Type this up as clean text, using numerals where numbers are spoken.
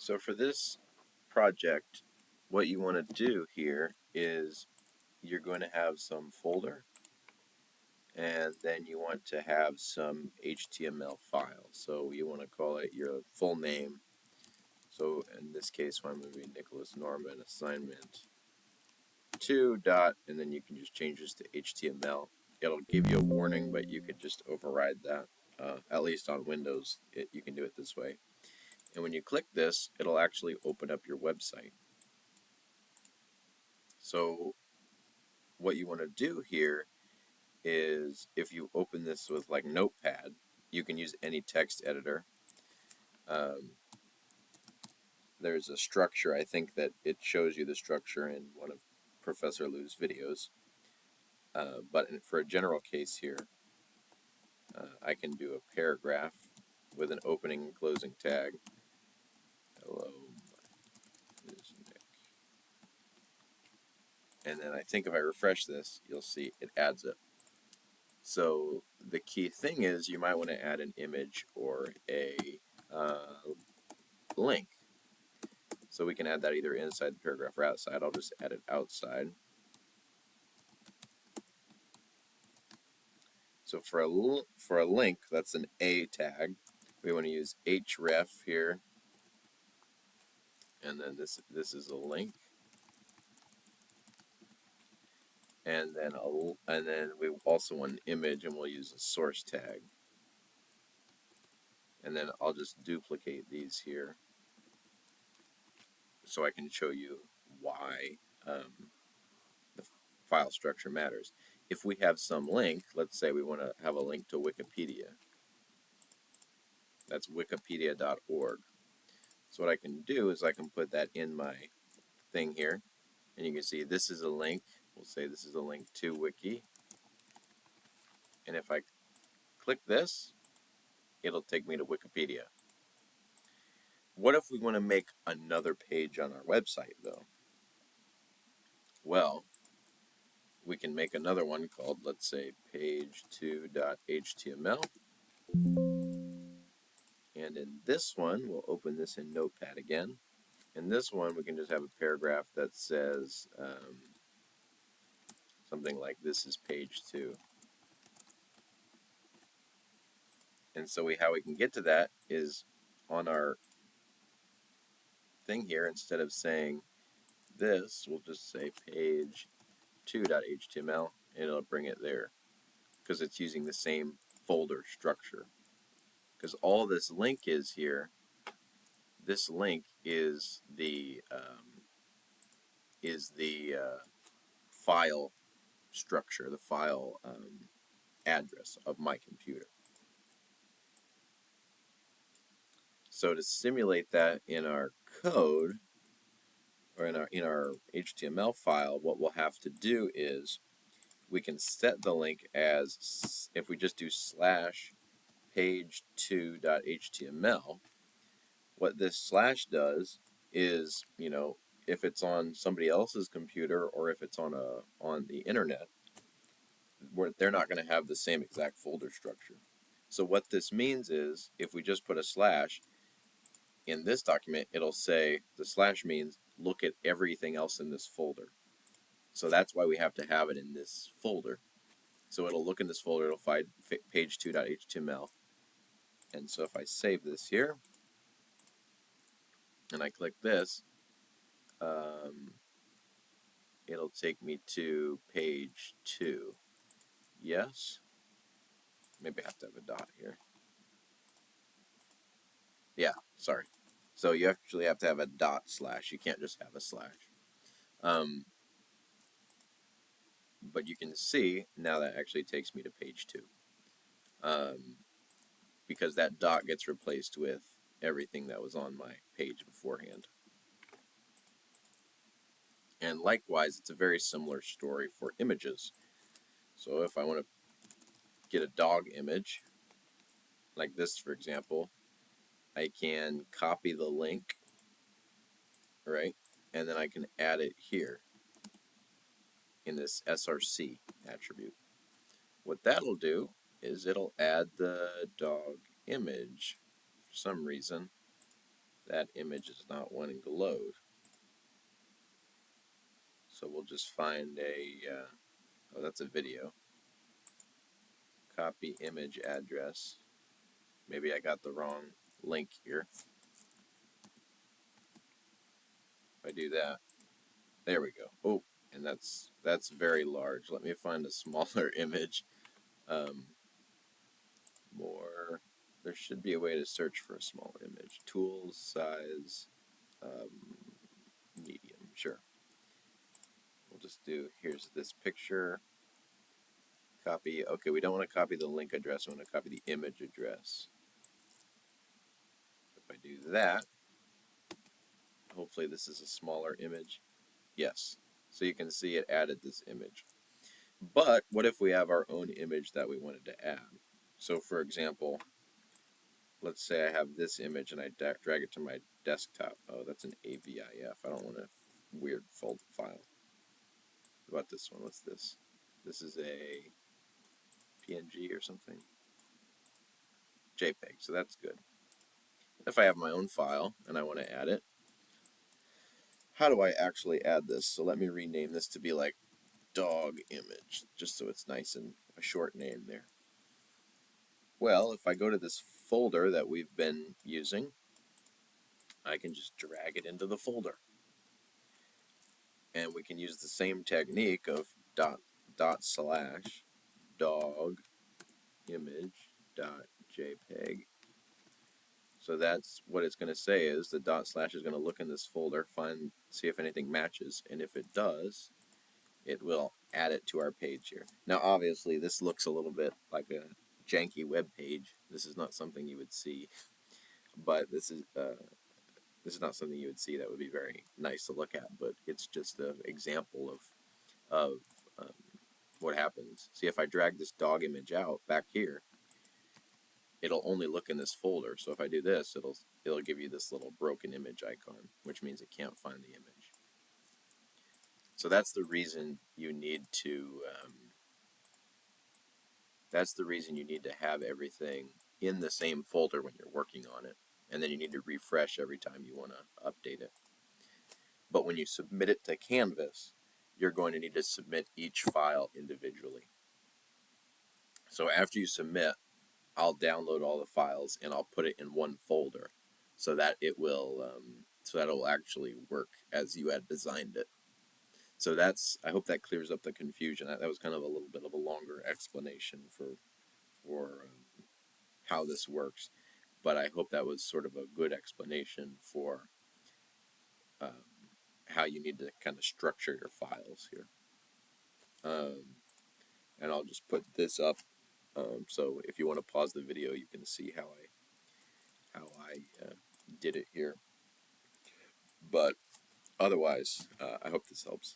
So for this project, what you want to do here is you're going to have some folder, and then you want to have some HTML file. So you want to call it your full name. So in this case, I'm going to be Nicholas Norman assignment 2 dot, and then you can just change this to HTML. It'll give you a warning, but you could just override that. At least on Windows, you can do it this way. And when you click this, it'll actually open up your website. So what you want to do here is, if you open this with like Notepad, you can use any text editor. There's a structure, I think that it shows you the structure in one of Professor Lou's videos. But for a general case here, I can do a paragraph with an opening and closing tag. Hello, my name is Nick. And then I think if I refresh this, you'll see it adds it. So the key thing is you might want to add an image or a link. So we can add that either inside the paragraph or outside. I'll just add it outside. So for a link, that's an A tag. We want to use href here, and then this is a link, and then we also want an image, and we'll use a source tag. And then I'll just duplicate these here, so I can show you why the file structure matters. If we have some link, let's say we want to have a link to Wikipedia. That's wikipedia.org. So what I can do is I can put that in my thing here, and you can see this is a link. We'll say this is a link to Wiki. And if I click this, it'll take me to Wikipedia. What if we want to make another page on our website, though? Well, we can make another one called, let's say, page2.html. And in this one, we'll open this in Notepad again. In this one, we can just have a paragraph that says something like, this is page 2. And so how we can get to that is on our thing here, instead of saying this, we'll just say page2.html, and it'll bring it there, because it's using the same folder structure. Because all this link is here, this link is the file structure, the file address of my computer. So to simulate that in our code, or in our HTML file, what we'll have to do is we can set the link as, if we just do slash page2.html, what this slash does is, if it's on somebody else's computer or if it's on the internet, they're not going to have the same exact folder structure. So what this means is, if we just put a slash in this document, it'll say, the slash means look at everything else in this folder. So that's why we have to have it in this folder. So it'll look in this folder, it'll find page2.html. And so if I save this here, and I click this, it'll take me to page 2. Yes? Maybe I have to have a dot here. Yeah, sorry. So you actually have to have a dot slash. You can't just have a slash. But you can see now that actually takes me to page 2. Because that dot gets replaced with everything that was on my page beforehand. And likewise, it's a very similar story for images. So if I want to get a dog image, like this for example, I can copy the link, right? And then I can add it here in this src attribute. What that'll do is it'll add the dog image for some reason. that image is not wanting to load. So we'll just find oh, that's a video. Copy image address. Maybe I got the wrong link here. If I do that, there we go. Oh, and that's very large. Let me find a smaller image. More. There should be a way to search for a small image. Tools, size, medium. Sure. We'll just do, here's this picture. Copy. Okay, we don't want to copy the link address. We want to copy the image address. If I do that, hopefully this is a smaller image. Yes. So you can see it added this image. But what if we have our own image that we wanted to add? So for example, let's say I have this image and I drag it to my desktop. Oh, that's an AVIF. I don't want a weird fold file. What about this one? What's this? This is a PNG or something. JPEG, so that's good. If I have my own file and I want to add it, how do I actually add this? So let me rename this to be like dog image, just so it's nice and a short name there. Well, if I go to this folder that we've been using, I can just drag it into the folder. And we can use the same technique of dot slash dog image dot JPEG. So that's what it's going to say is the dot slash is going to look in this folder, see if anything matches, and if it does, it will add it to our page here. Now obviously this looks a little bit like a janky web page. This is not something you would see, but this is not something you would see that would be very nice to look at, but it's just an example of what happens. See, if I drag this dog image out back here, it'll only look in this folder. So if I do this, it'll give you this little broken image icon, which means it can't find the image. So that's the reason you need to have everything in the same folder when you're working on it, and then you need to refresh every time you want to update it. But when you submit it to Canvas, you're going to need to submit each file individually. So after you submit, I'll download all the files and I'll put it in one folder so that it will actually work as you had designed it. So I hope that clears up the confusion. That was kind of a little bit of a longer explanation for how this works, but I hope that was sort of a good explanation for how you need to kind of structure your files here. And I'll just put this up so if you want to pause the video, you can see how I did it here. But otherwise, I hope this helps.